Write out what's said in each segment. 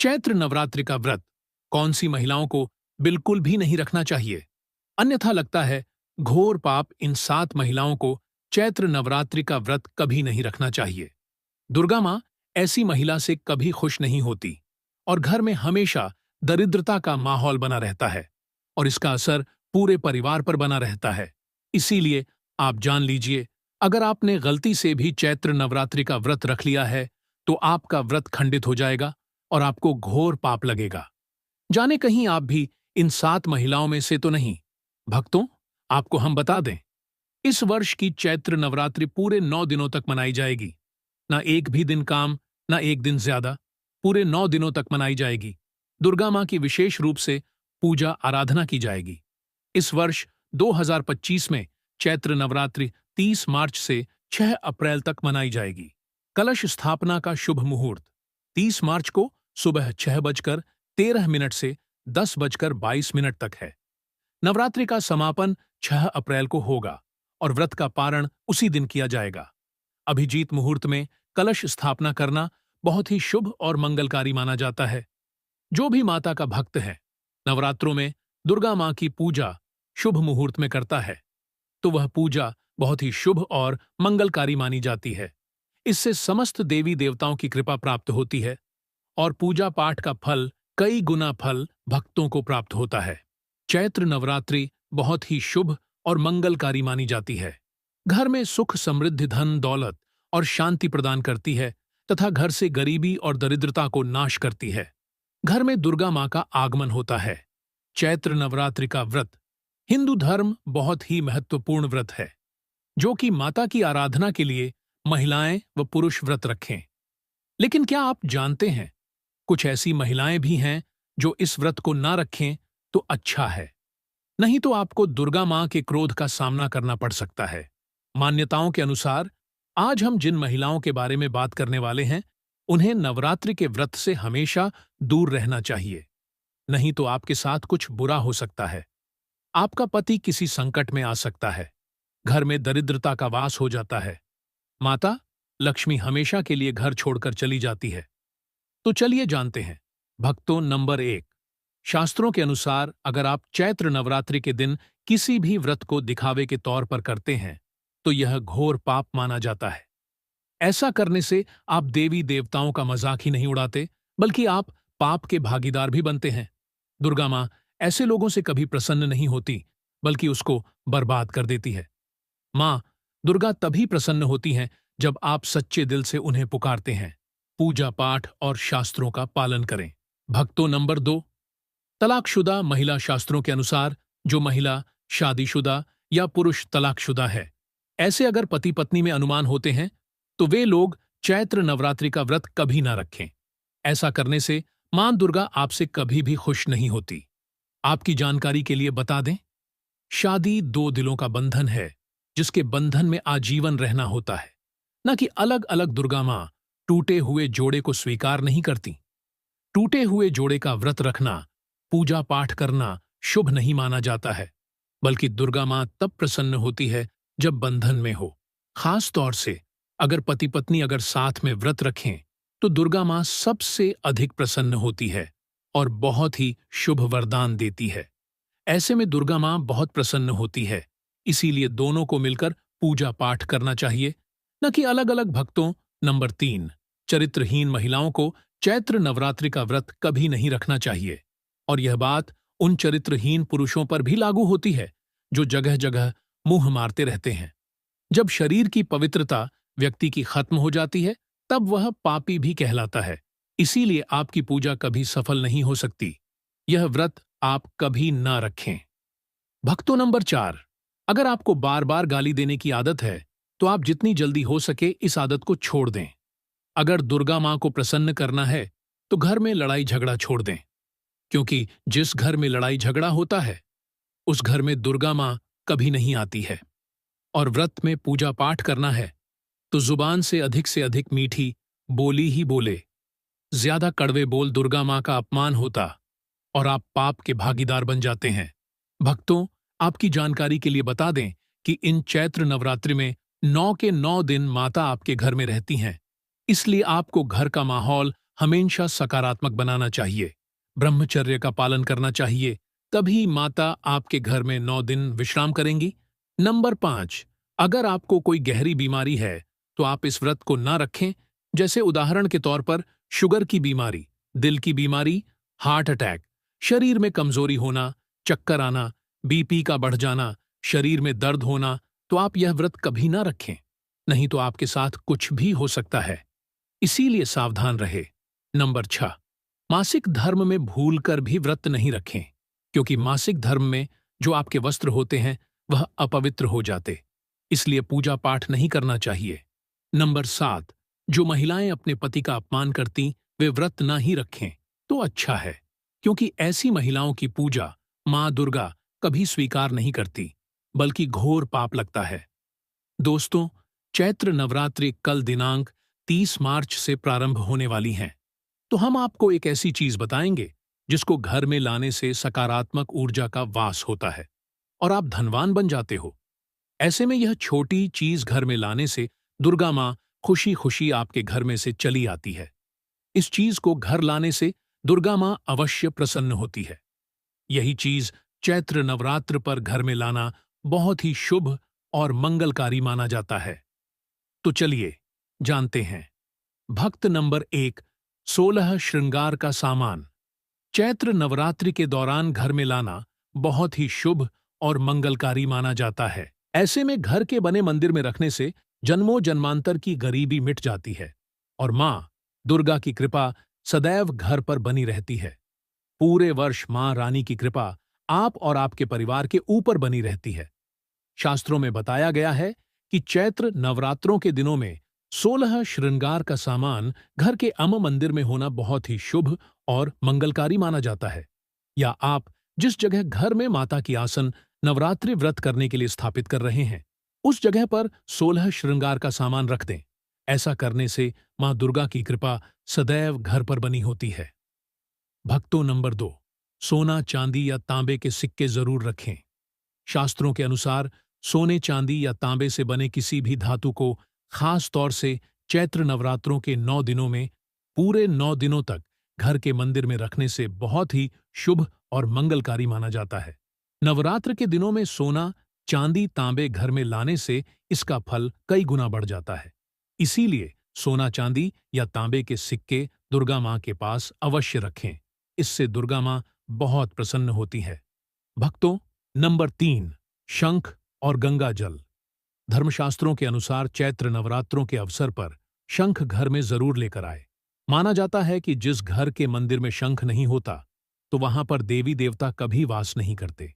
चैत्र नवरात्रि का व्रत कौन सी महिलाओं को बिल्कुल भी नहीं रखना चाहिए? अन्यथा लगता है घोर पाप इन 7 महिलाओं को चैत्र नवरात्रि का व्रत कभी नहीं रखना चाहिए। दुर्गा माँ ऐसी महिला से कभी खुश नहीं होती और घर में हमेशा दरिद्रता का माहौल बना रहता है और इसका असर पूरे परिवार पर बना रहता है। इसीलिए आप जान लीजिए, अगर आपने गलती से भी चैत्र नवरात्रि का व्रत रख लिया है तो आपका व्रत खंडित हो जाएगा और आपको घोर पाप लगेगा। जाने कहीं आप भी इन 7 महिलाओं में से तो नहीं। भक्तों, आपको हम बता दें, इस वर्ष की चैत्र नवरात्रि पूरे 9 दिनों तक मनाई जाएगी। ना एक भी दिन काम, ना एक दिन ज्यादा, पूरे 9 दिनों तक मनाई जाएगी। दुर्गा मां की विशेष रूप से पूजा आराधना की जाएगी। इस वर्ष 2025 में चैत्र नवरात्रि 30 मार्च से 6 अप्रैल तक मनाई जाएगी। कलश स्थापना का शुभ मुहूर्त 30 मार्च को सुबह 6:13 से 10:22 तक है। नवरात्रि का समापन 6 अप्रैल को होगा और व्रत का पारण उसी दिन किया जाएगा। अभिजीत मुहूर्त में कलश स्थापना करना बहुत ही शुभ और मंगलकारी माना जाता है। जो भी माता का भक्त है, नवरात्रों में दुर्गा मां की पूजा शुभ मुहूर्त में करता है तो वह पूजा बहुत ही शुभ और मंगलकारी मानी जाती है। इससे समस्त देवी देवताओं की कृपा प्राप्त होती है और पूजा पाठ का फल कई गुना फल भक्तों को प्राप्त होता है। चैत्र नवरात्रि बहुत ही शुभ और मंगलकारी मानी जाती है। घर में सुख, समृद्धि, धन दौलत और शांति प्रदान करती है तथा घर से गरीबी और दरिद्रता को नाश करती है। घर में दुर्गा मां का आगमन होता है। चैत्र नवरात्रि का व्रत हिंदू धर्म बहुत ही महत्वपूर्ण व्रत है, जो कि माता की आराधना के लिए महिलाएं व पुरुष व्रत रखें। लेकिन क्या आप जानते हैं, कुछ ऐसी महिलाएं भी हैं जो इस व्रत को ना रखें तो अच्छा है, नहीं तो आपको दुर्गा मां के क्रोध का सामना करना पड़ सकता है। मान्यताओं के अनुसार आज हम जिन महिलाओं के बारे में बात करने वाले हैं, उन्हें नवरात्रि के व्रत से हमेशा दूर रहना चाहिए, नहीं तो आपके साथ कुछ बुरा हो सकता है। आपका पति किसी संकट में आ सकता है, घर में दरिद्रता का वास हो जाता है, माता लक्ष्मी हमेशा के लिए घर छोड़कर चली जाती है। तो चलिए जानते हैं। भक्तों, नंबर 1, शास्त्रों के अनुसार अगर आप चैत्र नवरात्रि के दिन किसी भी व्रत को दिखावे के तौर पर करते हैं तो यह घोर पाप माना जाता है। ऐसा करने से आप देवी देवताओं का मजाक ही नहीं उड़ाते, बल्कि आप पाप के भागीदार भी बनते हैं। दुर्गा मां ऐसे लोगों से कभी प्रसन्न नहीं होती, बल्कि उसको बर्बाद कर देती है। मां दुर्गा तभी प्रसन्न होती हैं जब आप सच्चे दिल से उन्हें पुकारते हैं। पूजा पाठ और शास्त्रों का पालन करें। भक्तों, नंबर 2, तलाकशुदा महिला। शास्त्रों के अनुसार जो महिला शादीशुदा या पुरुष तलाकशुदा है, ऐसे अगर पति पत्नी में अनुमान होते हैं तो वे लोग चैत्र नवरात्रि का व्रत कभी ना रखें। ऐसा करने से मां दुर्गा आपसे कभी भी खुश नहीं होती। आपकी जानकारी के लिए बता दें, शादी 2 दिलों का बंधन है, जिसके बंधन में आजीवन रहना होता है, न कि अलग अलग। दुर्गा मां टूटे हुए जोड़े को स्वीकार नहीं करती। टूटे हुए जोड़े का व्रत रखना, पूजा पाठ करना शुभ नहीं माना जाता है, बल्कि दुर्गा मां तब प्रसन्न होती है जब बंधन में हो। खास तौर से अगर पति पत्नी अगर साथ में व्रत रखें तो दुर्गा मां सबसे अधिक प्रसन्न होती है और बहुत ही शुभ वरदान देती है। ऐसे में दुर्गा मां बहुत प्रसन्न होती है, इसीलिए दोनों को मिलकर पूजा पाठ करना चाहिए, न कि अलग अलग। भक्तों, नंबर 3, चरित्रहीन महिलाओं को चैत्र नवरात्रि का व्रत कभी नहीं रखना चाहिए। और यह बात उन चरित्रहीन पुरुषों पर भी लागू होती है जो जगह जगह मुंह मारते रहते हैं। जब शरीर की पवित्रता व्यक्ति की खत्म हो जाती है, तब वह पापी भी कहलाता है। इसीलिए आपकी पूजा कभी सफल नहीं हो सकती। यह व्रत आप कभी ना रखें। भक्तों, नंबर 4, अगर आपको बार बार गाली देने की आदत है तो आप जितनी जल्दी हो सके इस आदत को छोड़ दें। अगर दुर्गा मां को प्रसन्न करना है तो घर में लड़ाई झगड़ा छोड़ दें, क्योंकि जिस घर में लड़ाई झगड़ा होता है उस घर में दुर्गा मां कभी नहीं आती है। और व्रत में पूजा पाठ करना है तो जुबान से अधिक मीठी बोली ही बोले। ज्यादा कड़वे बोल दुर्गा मां का अपमान होता और आप पाप के भागीदार बन जाते हैं। भक्तों, आपकी जानकारी के लिए बता दें कि इन चैत्र नवरात्रि में 9 के 9 दिन माता आपके घर में रहती हैं, इसलिए आपको घर का माहौल हमेशा सकारात्मक बनाना चाहिए। ब्रह्मचर्य का पालन करना चाहिए, तभी माता आपके घर में 9 दिन विश्राम करेंगी। नंबर 5, अगर आपको कोई गहरी बीमारी है तो आप इस व्रत को ना रखें। जैसे उदाहरण के तौर पर शुगर की बीमारी, दिल की बीमारी, हार्ट अटैक, शरीर में कमजोरी होना, चक्कर आना, बीपी का बढ़ जाना, शरीर में दर्द होना, तो आप यह व्रत कभी ना रखें, नहीं तो आपके साथ कुछ भी हो सकता है। इसीलिए सावधान रहे। नंबर 6, मासिक धर्म में भूलकर भी व्रत नहीं रखें, क्योंकि मासिक धर्म में जो आपके वस्त्र होते हैं वह अपवित्र हो जाते, इसलिए पूजा पाठ नहीं करना चाहिए। नंबर 7, जो महिलाएं अपने पति का अपमान करती वे व्रत ना ही रखें तो अच्छा है, क्योंकि ऐसी महिलाओं की पूजा मां दुर्गा कभी स्वीकार नहीं करती, बल्कि घोर पाप लगता है। दोस्तों, चैत्र नवरात्रि कल दिनांक 30 मार्च से प्रारंभ होने वाली हैं, तो हम आपको एक ऐसी चीज बताएंगे जिसको घर में लाने से सकारात्मक ऊर्जा का वास होता है और आप धनवान बन जाते हो। ऐसे में यह छोटी चीज घर में लाने से दुर्गा मां खुशी खुशी आपके घर में से चली आती है। इस चीज को घर लाने से दुर्गा मां अवश्य प्रसन्न होती है। यही चीज चैत्र नवरात्र पर घर में लाना बहुत ही शुभ और मंगलकारी माना जाता है। तो चलिए जानते हैं। भक्त नंबर 1, 16 श्रृंगार का सामान। चैत्र नवरात्रि के दौरान घर में लाना बहुत ही शुभ और मंगलकारी माना जाता है। ऐसे में घर के बने मंदिर में रखने से जन्मों जन्मांतर की गरीबी मिट जाती है और मां दुर्गा की कृपा सदैव घर पर बनी रहती है। पूरे वर्ष मां रानी की कृपा आप और आपके परिवार के ऊपर बनी रहती है। शास्त्रों में बताया गया है कि चैत्र नवरात्रों के दिनों में 16 श्रृंगार का सामान घर के अम मंदिर में होना बहुत ही शुभ और मंगलकारी माना जाता है। या आप जिस जगह घर में माता की आसन नवरात्रि व्रत करने के लिए स्थापित कर रहे हैं, उस जगह पर 16 श्रृंगार का सामान रख दें। ऐसा करने से मां दुर्गा की कृपा सदैव घर पर बनी होती है। भक्तों नंबर 2, सोना चांदी या तांबे के सिक्के जरूर रखें। शास्त्रों के अनुसार सोने चांदी या तांबे से बने किसी भी धातु को खास तौर से चैत्र नवरात्रों के 9 दिनों में पूरे 9 दिनों तक घर के मंदिर में रखने से बहुत ही शुभ और मंगलकारी माना जाता है। नवरात्र के दिनों में सोना चांदी तांबे घर में लाने से इसका फल कई गुना बढ़ जाता है। इसीलिए सोना चांदी या तांबे के सिक्के दुर्गा मां के पास अवश्य रखें। इससे दुर्गा मां बहुत प्रसन्न होती है। भक्तों नंबर 3, शंख और गंगा जल। धर्मशास्त्रों के अनुसार चैत्र नवरात्रों के अवसर पर शंख घर में जरूर लेकर आए। माना जाता है कि जिस घर के मंदिर में शंख नहीं होता तो वहां पर देवी देवता कभी वास नहीं करते।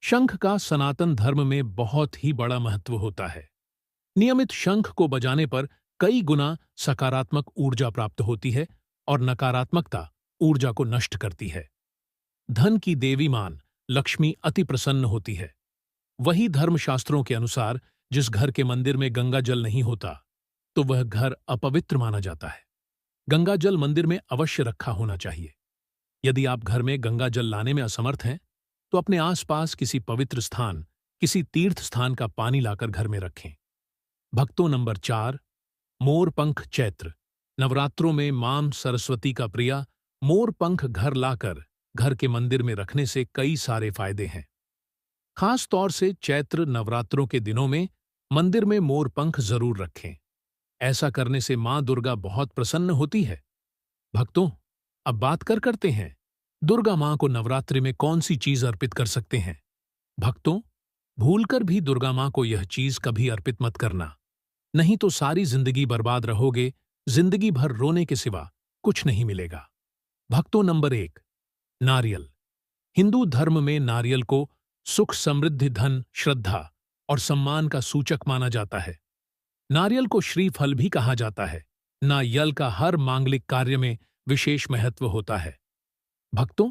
शंख का सनातन धर्म में बहुत ही बड़ा महत्व होता है। नियमित शंख को बजाने पर कई गुना सकारात्मक ऊर्जा प्राप्त होती है और नकारात्मकता ऊर्जा को नष्ट करती है। धन की देवी मान लक्ष्मी अति प्रसन्न होती है। वही धर्मशास्त्रों के अनुसार जिस घर के मंदिर में गंगा जल नहीं होता तो वह घर अपवित्र माना जाता है। गंगा जल मंदिर में अवश्य रखा होना चाहिए। यदि आप घर में गंगा जल लाने में असमर्थ हैं तो अपने आसपास किसी पवित्र स्थान, किसी तीर्थ स्थान का पानी लाकर घर में रखें। भक्तों नंबर 4, मोरपंख चैत्र। नवरात्रों में मां सरस्वती का प्रिया मोरपंख घर लाकर घर के मंदिर में रखने से कई सारे फायदे हैं। खास तौर से चैत्र नवरात्रों के दिनों में मंदिर में मोरपंख जरूर रखें। ऐसा करने से मां दुर्गा बहुत प्रसन्न होती है। भक्तों अब बात करते हैं दुर्गा मां को नवरात्रि में कौन सी चीज अर्पित कर सकते हैं। भक्तों भूलकर भी दुर्गा मां को यह चीज कभी अर्पित मत करना, नहीं तो सारी जिंदगी बर्बाद रहोगे, जिंदगी भर रोने के सिवा कुछ नहीं मिलेगा। भक्तों नंबर 1, नारियल। हिंदू धर्म में नारियल को सुख समृद्धि धन श्रद्धा और सम्मान का सूचक माना जाता है। नारियल को श्रीफल भी कहा जाता है। नारियल का हर मांगलिक कार्य में विशेष महत्व होता है। भक्तों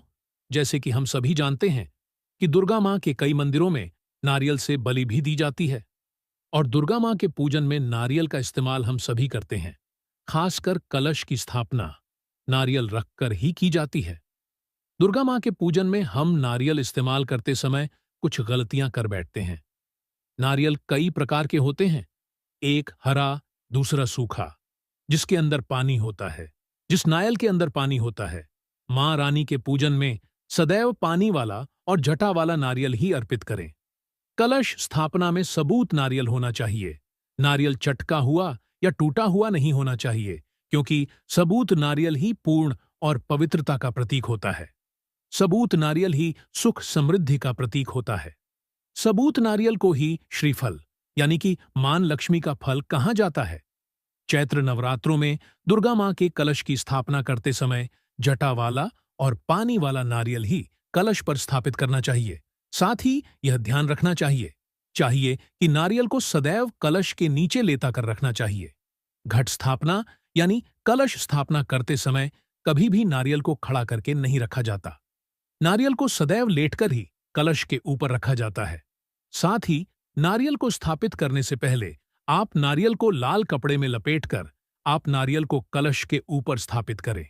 जैसे कि हम सभी जानते हैं कि दुर्गा मां के कई मंदिरों में नारियल से बलि भी दी जाती है और दुर्गा मां के पूजन में नारियल का इस्तेमाल हम सभी करते हैं। खासकर कलश की स्थापना नारियल रखकर ही की जाती है। दुर्गा मां के पूजन में हम नारियल इस्तेमाल करते समय कुछ गलतियां कर बैठते हैं। नारियल कई प्रकार के होते हैं, एक हरा, दूसरा सूखा, जिसके अंदर पानी होता है। जिस नारियल के अंदर पानी होता है, मां रानी के पूजन में सदैव पानी वाला और जटा वाला नारियल ही अर्पित करें। कलश स्थापना में सबूत नारियल होना चाहिए। नारियल चटका हुआ या टूटा हुआ नहीं होना चाहिए, क्योंकि सबूत नारियल ही पूर्ण और पवित्रता का प्रतीक होता है। सबूत नारियल ही सुख समृद्धि का प्रतीक होता है। सबूत नारियल को ही श्रीफल यानी कि मान लक्ष्मी का फल कहा जाता है। चैत्र नवरात्रों में दुर्गा मां के कलश की स्थापना करते समय जटा वाला और पानी वाला नारियल ही कलश पर स्थापित करना चाहिए। साथ ही यह ध्यान रखना चाहिए कि नारियल को सदैव कलश के नीचे लेता कर रखना चाहिए। घट स्थापना यानी कलश स्थापना करते समय कभी भी नारियल को खड़ा करके नहीं रखा जाता। नारियल को सदैव लेटकर ही कलश के ऊपर रखा जाता है। साथ ही नारियल को स्थापित करने से पहले आप नारियल को लाल कपड़े में लपेटकर आप नारियल को कलश के ऊपर स्थापित करें।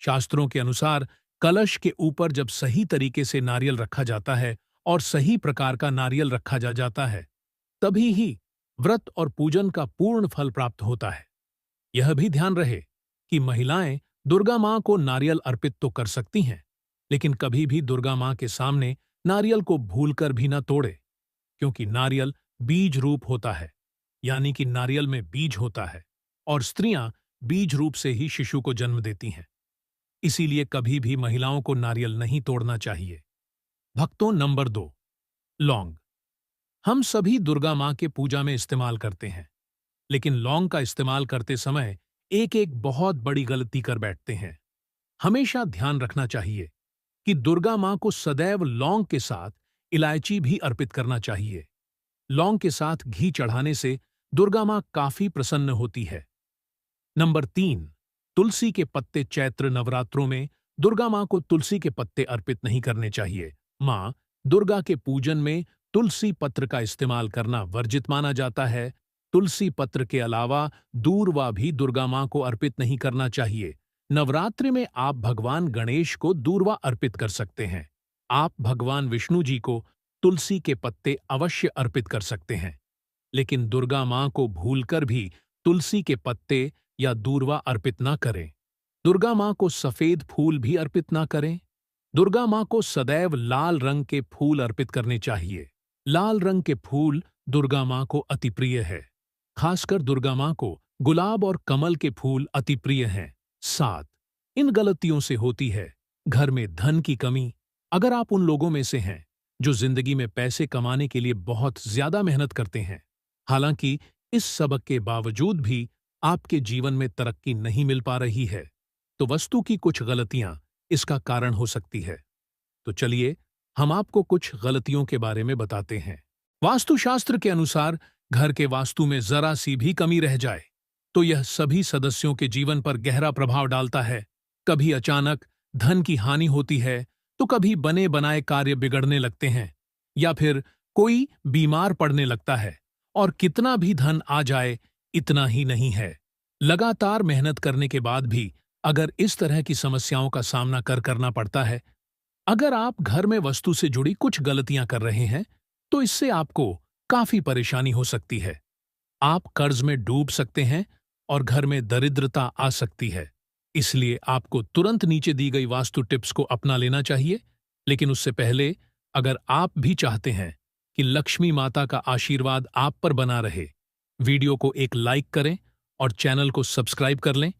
शास्त्रों के अनुसार कलश के ऊपर जब सही तरीके से नारियल रखा जाता है और सही प्रकार का नारियल रखा जाता है, तभी ही व्रत और पूजन का पूर्ण फल प्राप्त होता है। यह भी ध्यान रहे कि महिलाएं दुर्गा मां को नारियल अर्पित तो कर सकती हैं, लेकिन कभी भी दुर्गा मां के सामने नारियल को भूलकर भी न तोड़े, क्योंकि नारियल बीज रूप होता है, यानी कि नारियल में बीज होता है और स्त्रियां बीज रूप से ही शिशु को जन्म देती हैं। इसीलिए कभी भी महिलाओं को नारियल नहीं तोड़ना चाहिए। भक्तों, नंबर 2, लौंग। हम सभी दुर्गा मां के पूजा में इस्तेमाल करते हैं, लेकिन लौंग का इस्तेमाल करते समय एक एक बहुत बड़ी गलती कर बैठते हैं। हमेशा ध्यान रखना चाहिए कि दुर्गा मां को सदैव लौंग के साथ इलायची भी अर्पित करना चाहिए। लौंग के साथ घी चढ़ाने से दुर्गा मां काफी प्रसन्न होती है। नंबर 3, तुलसी के पत्ते। चैत्र नवरात्रों में दुर्गा मां को तुलसी के पत्ते अर्पित नहीं करने चाहिए। मां दुर्गा के पूजन में तुलसी पत्र का इस्तेमाल करना वर्जित माना जाता है। तुलसी पत्र के अलावा दूर्वा भी दुर्गा मां को अर्पित नहीं करना चाहिए। नवरात्रि में आप भगवान गणेश को दूर्वा अर्पित कर सकते हैं। आप भगवान विष्णु जी को तुलसी के पत्ते अवश्य अर्पित कर सकते हैं, लेकिन दुर्गा मां को भूलकर भी तुलसी के पत्ते या दूर्वा अर्पित ना करें। दुर्गा मां को सफेद फूल भी अर्पित ना करें। दुर्गा मां को सदैव लाल रंग के फूल अर्पित करने चाहिए। लाल रंग के फूल दुर्गा मां को अति प्रिय है। खासकर दुर्गा मां को गुलाब और कमल के फूल अति प्रिय हैं। 7, इन गलतियों से होती है घर में धन की कमी। अगर आप उन लोगों में से हैं जो जिंदगी में पैसे कमाने के लिए बहुत ज्यादा मेहनत करते हैं, हालांकि इस सबक के बावजूद भी आपके जीवन में तरक्की नहीं मिल पा रही है, तो वस्तु की कुछ गलतियां इसका कारण हो सकती है। तो चलिए हम आपको कुछ गलतियों के बारे में बताते हैं। वास्तुशास्त्र के अनुसार घर के वास्तु में जरा सी भी कमी रह जाए तो यह सभी सदस्यों के जीवन पर गहरा प्रभाव डालता है। कभी अचानक धन की हानि होती है, तो कभी बने बनाए कार्य बिगड़ने लगते हैं, या फिर कोई बीमार पड़ने लगता है। और कितना भी धन आ जाए इतना ही नहीं है। लगातार मेहनत करने के बाद भी अगर इस तरह की समस्याओं का सामना करना पड़ता है, अगर आप घर में वस्तु से जुड़ी कुछ गलतियां कर रहे हैं, तो इससे आपको काफी परेशानी हो सकती है। आप कर्ज में डूब सकते हैं और घर में दरिद्रता आ सकती है। इसलिए आपको तुरंत नीचे दी गई वास्तु टिप्स को अपना लेना चाहिए। लेकिन उससे पहले अगर आप भी चाहते हैं कि लक्ष्मी माता का आशीर्वाद आप पर बना रहे, वीडियो को एक लाइक करें और चैनल को सब्सक्राइब कर लें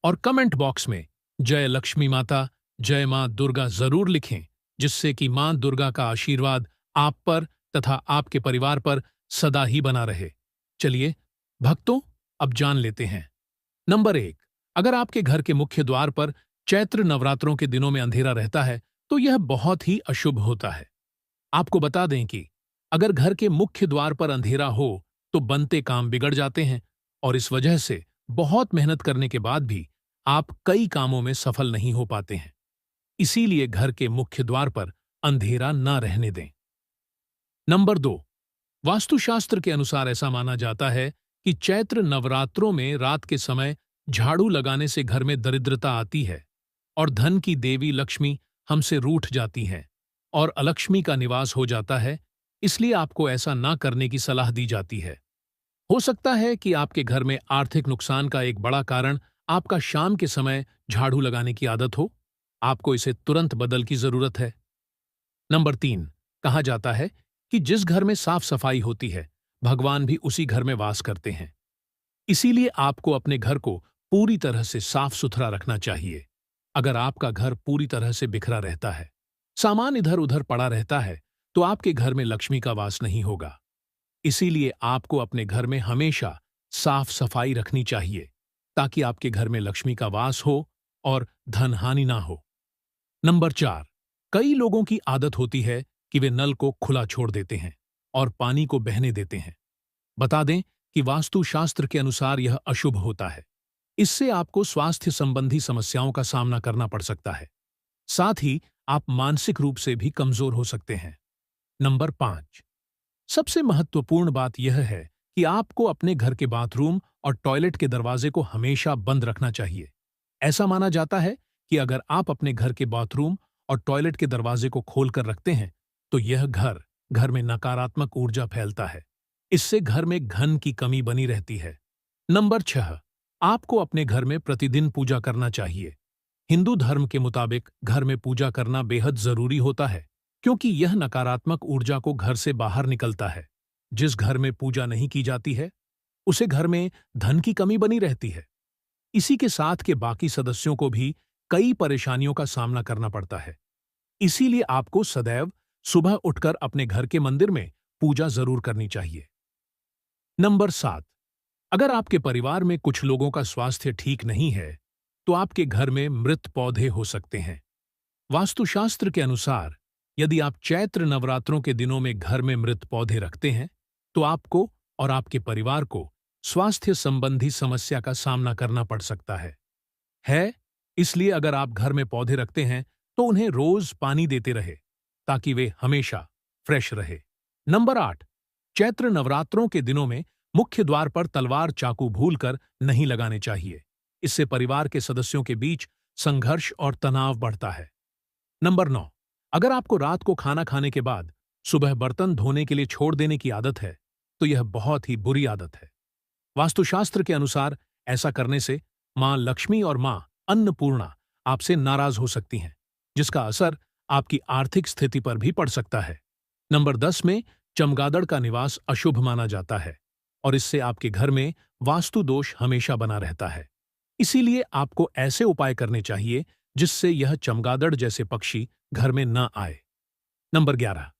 और कमेंट बॉक्स में जय लक्ष्मी माता, जय मां दुर्गा जरूर लिखें, जिससे कि मां दुर्गा का आशीर्वाद आप पर तथा आपके परिवार पर सदा ही बना रहे। चलिए भक्तों, अब जान लेते हैं। नंबर 1, अगर आपके घर के मुख्य द्वार पर चैत्र नवरात्रों के दिनों में अंधेरा रहता है, तो यह बहुत ही अशुभ होता है। आपको बता दें कि अगर घर के मुख्य द्वार पर अंधेरा हो तो बनते काम बिगड़ जाते हैं और इस वजह से बहुत मेहनत करने के बाद भी आप कई कामों में सफल नहीं हो पाते हैं। इसीलिए घर के मुख्य द्वार पर अंधेरा न रहने दें। नंबर 2, वास्तुशास्त्र के अनुसार ऐसा माना जाता है कि चैत्र नवरात्रों में रात के समय झाड़ू लगाने से घर में दरिद्रता आती है और धन की देवी लक्ष्मी हमसे रूठ जाती हैं और अलक्ष्मी का निवास हो जाता है। इसलिए आपको ऐसा ना करने की सलाह दी जाती है। हो सकता है कि आपके घर में आर्थिक नुकसान का एक बड़ा कारण आपका शाम के समय झाड़ू लगाने की आदत हो, आपको इसे तुरंत बदल की जरूरत है। नंबर 3, कहा जाता है कि जिस घर में साफ सफाई होती है, भगवान भी उसी घर में वास करते हैं। इसीलिए आपको अपने घर को पूरी तरह से साफ सुथरा रखना चाहिए। अगर आपका घर पूरी तरह से बिखरा रहता है, सामान इधर उधर पड़ा रहता है, तो आपके घर में लक्ष्मी का वास नहीं होगा। इसीलिए आपको अपने घर में हमेशा साफ सफाई रखनी चाहिए, ताकि आपके घर में लक्ष्मी का वास हो और धन हानि ना हो। नंबर 4, कई लोगों की आदत होती है कि वे नल को खुला छोड़ देते हैं और पानी को बहने देते हैं। बता दें कि वास्तुशास्त्र के अनुसार यह अशुभ होता है। इससे आपको स्वास्थ्य संबंधी समस्याओं का सामना करना पड़ सकता है। साथ ही आप मानसिक रूप से भी कमजोर हो सकते हैं। नंबर 5, सबसे महत्वपूर्ण बात यह है कि आपको अपने घर के बाथरूम और टॉयलेट के दरवाजे को हमेशा बंद रखना चाहिए। ऐसा माना जाता है कि अगर आप अपने घर के बाथरूम और टॉयलेट के दरवाजे को खोलकर रखते हैं, तो यह घर में नकारात्मक ऊर्जा फैलता है। इससे घर में धन की कमी बनी रहती है। नंबर 6, आपको अपने घर में प्रतिदिन पूजा करना चाहिए। हिंदू धर्म के मुताबिक घर में पूजा करना बेहद जरूरी होता है, क्योंकि यह नकारात्मक ऊर्जा को घर से बाहर निकलता है। जिस घर में पूजा नहीं की जाती है, उसे घर में धन की कमी बनी रहती है। इसी के साथ के बाकी सदस्यों को भी कई परेशानियों का सामना करना पड़ता है। इसीलिए आपको सदैव सुबह उठकर अपने घर के मंदिर में पूजा जरूर करनी चाहिए। नंबर 7, अगर आपके परिवार में कुछ लोगों का स्वास्थ्य ठीक नहीं है, तो आपके घर में मृत पौधे हो सकते हैं। वास्तुशास्त्र के अनुसार यदि आप चैत्र नवरात्रों के दिनों में घर में मृत पौधे रखते हैं, तो आपको और आपके परिवार को स्वास्थ्य संबंधी समस्या का सामना करना पड़ सकता है। इसलिए अगर आप घर में पौधे रखते हैं, तो उन्हें रोज पानी देते रहे, ताकि वे हमेशा फ्रेश रहे। नंबर 8, चैत्र नवरात्रों के दिनों में मुख्य द्वार पर तलवार चाकू भूलकर नहीं लगाने चाहिए। इससे परिवार के सदस्यों के बीच संघर्ष और तनाव बढ़ता है। नंबर 9, अगर आपको रात को खाना खाने के बाद सुबह बर्तन धोने के लिए छोड़ देने की आदत है, तो यह बहुत ही बुरी आदत है। वास्तुशास्त्र के अनुसार ऐसा करने से मां लक्ष्मी और मां अन्नपूर्णा आपसे नाराज हो सकती हैं, जिसका असर आपकी आर्थिक स्थिति पर भी पड़ सकता है। नंबर 10 में चमगादड़ का निवास अशुभ माना जाता है और इससे आपके घर में वास्तु दोष हमेशा बना रहता है। इसीलिए आपको ऐसे उपाय करने चाहिए जिससे यह चमगादड़ जैसे पक्षी घर में न आए। नंबर 11,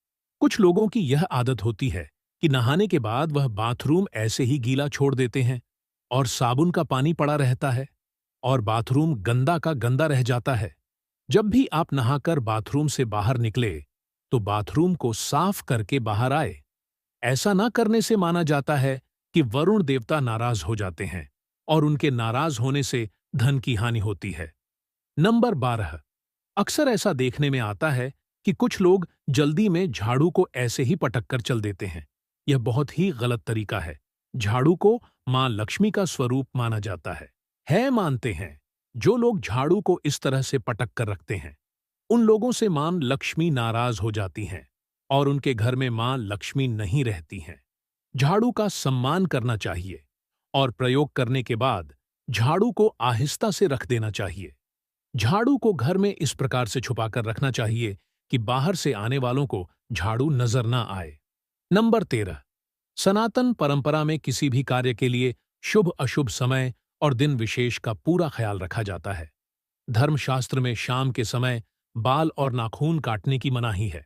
कुछ लोगों की यह आदत होती है कि नहाने के बाद वह बाथरूम ऐसे ही गीला छोड़ देते हैं और साबुन का पानी पड़ा रहता है और बाथरूम गंदा का गंदा रह जाता है। जब भी आप नहाकर बाथरूम से बाहर निकले, तो बाथरूम को साफ करके बाहर आए। ऐसा न करने से माना जाता है कि वरुण देवता नाराज हो जाते हैं और उनके नाराज होने से धन की हानि होती है। नंबर 12, अक्सर ऐसा देखने में आता है कि कुछ लोग जल्दी में झाड़ू को ऐसे ही पटक कर चल देते हैं। यह बहुत ही गलत तरीका है। झाड़ू को मां लक्ष्मी का स्वरूप माना जाता है मानते हैं। जो लोग झाड़ू को इस तरह से पटक कर रखते हैं, उन लोगों से मां लक्ष्मी नाराज हो जाती हैं और उनके घर में मां लक्ष्मी नहीं रहती हैं। झाड़ू का सम्मान करना चाहिए और प्रयोग करने के बाद झाड़ू को आहिस्ता से रख देना चाहिए। झाड़ू को घर में इस प्रकार से छुपाकर रखना चाहिए कि बाहर से आने वालों को झाड़ू नजर ना आए। नंबर 13, सनातन परंपरा में किसी भी कार्य के लिए शुभ अशुभ समय और दिन विशेष का पूरा ख्याल रखा जाता है। धर्मशास्त्र में शाम के समय बाल और नाखून काटने की मनाही है।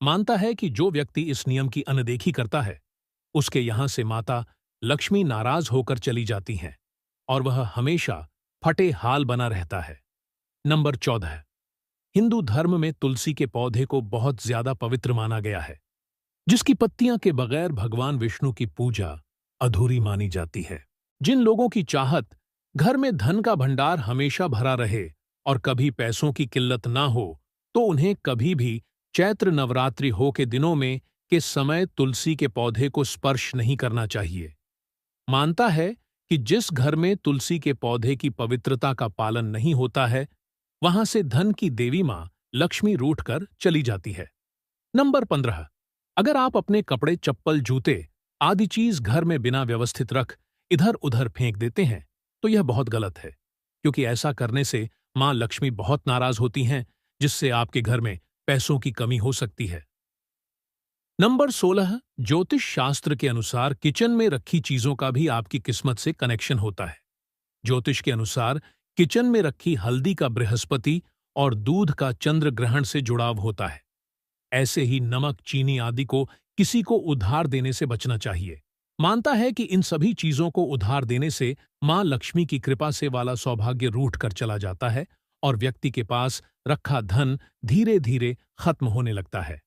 मानता है कि जो व्यक्ति इस नियम की अनदेखी करता है, उसके यहां से माता लक्ष्मी नाराज होकर चली जाती हैं और वह हमेशा फटे हाल बना रहता है। नंबर 14, हिंदू धर्म में तुलसी के पौधे को बहुत ज्यादा पवित्र माना गया है, जिसकी पत्तियां के बगैर भगवान विष्णु की पूजा अधूरी मानी जाती है। जिन लोगों की चाहत घर में धन का भंडार हमेशा भरा रहे और कभी पैसों की किल्लत ना हो, तो उन्हें कभी भी चैत्र नवरात्रि हो के दिनों में के समय तुलसी के पौधे को स्पर्श नहीं करना चाहिए। मानता है कि जिस घर में तुलसी के पौधे की पवित्रता का पालन नहीं होता है, वहां से धन की देवी मां लक्ष्मी रूठकर चली जाती है। नंबर 15, अगर आप अपने कपड़े, चप्पल, जूते आदि चीज घर में बिना व्यवस्थित रख इधर उधर फेंक देते हैं, तो यह बहुत गलत है। क्योंकि ऐसा करने से मां लक्ष्मी बहुत नाराज होती हैं, जिससे आपके घर में पैसों की कमी हो सकती है। नंबर 16, ज्योतिष शास्त्र के अनुसार किचन में रखी चीजों का भी आपकी किस्मत से कनेक्शन होता है। ज्योतिष के अनुसार किचन में रखी हल्दी का बृहस्पति और दूध का चंद्र ग्रहण से जुड़ाव होता है। ऐसे ही नमक, चीनी आदि को किसी को उधार देने से बचना चाहिए। मानता है कि इन सभी चीजों को उधार देने से मां लक्ष्मी की कृपा से वाला सौभाग्य रूठ कर चला जाता है और व्यक्ति के पास रखा धन धीरे धीरे खत्म होने लगता है।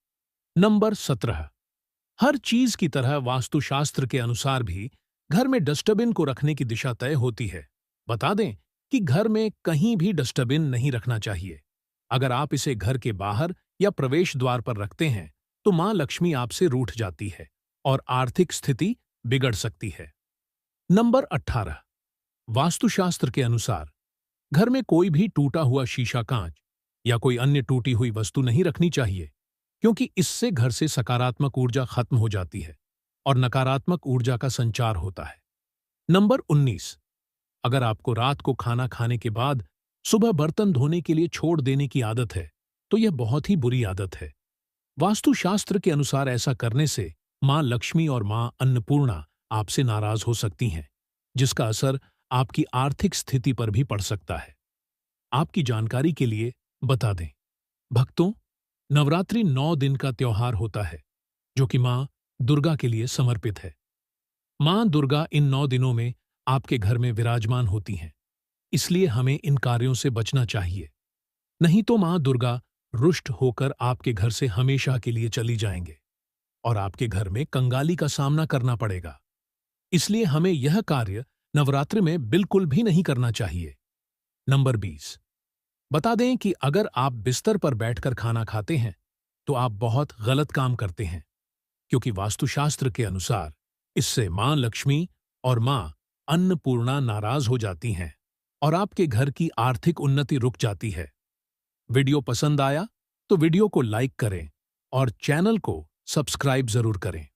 नंबर 17, हर चीज की तरह वास्तुशास्त्र के अनुसार भी घर में डस्टबिन को रखने की दिशा तय होती है। बता दें कि घर में कहीं भी डस्टबिन नहीं रखना चाहिए। अगर आप इसे घर के बाहर या प्रवेश द्वार पर रखते हैं तो मां लक्ष्मी आपसे रूठ जाती है और आर्थिक स्थिति बिगड़ सकती है। नंबर 18, वास्तुशास्त्र के अनुसार घर में कोई भी टूटा हुआ शीशा, कांच या कोई अन्य टूटी हुई वस्तु नहीं रखनी चाहिए, क्योंकि इससे घर से सकारात्मक ऊर्जा खत्म हो जाती है और नकारात्मक ऊर्जा का संचार होता है। नंबर 19, अगर आपको रात को खाना खाने के बाद सुबह बर्तन धोने के लिए छोड़ देने की आदत है तो यह बहुत ही बुरी आदत है। वास्तुशास्त्र के अनुसार ऐसा करने से मां लक्ष्मी और मां अन्नपूर्णा आपसे नाराज हो सकती हैं, जिसका असर आपकी आर्थिक स्थिति पर भी पड़ सकता है। आपकी जानकारी के लिए बता दें, भक्तों, नवरात्रि 9 दिन का त्योहार होता है जो कि मां दुर्गा के लिए समर्पित है। मां दुर्गा इन 9 दिनों में आपके घर में विराजमान होती हैं, इसलिए हमें इन कार्यों से बचना चाहिए, नहीं तो मां दुर्गा रुष्ट होकर आपके घर से हमेशा के लिए चली जाएंगे और आपके घर में कंगाली का सामना करना पड़ेगा। इसलिए हमें यह कार्य नवरात्रि में बिल्कुल भी नहीं करना चाहिए। नंबर 20, बता दें कि अगर आप बिस्तर पर बैठकर खाना खाते हैं तो आप बहुत गलत काम करते हैं, क्योंकि वास्तुशास्त्र के अनुसार इससे मां लक्ष्मी और मां अन्नपूर्णा नाराज हो जाती हैं और आपके घर की आर्थिक उन्नति रुक जाती है। वीडियो पसंद आया तो वीडियो को लाइक करें और चैनल को सब्सक्राइब जरूर करें।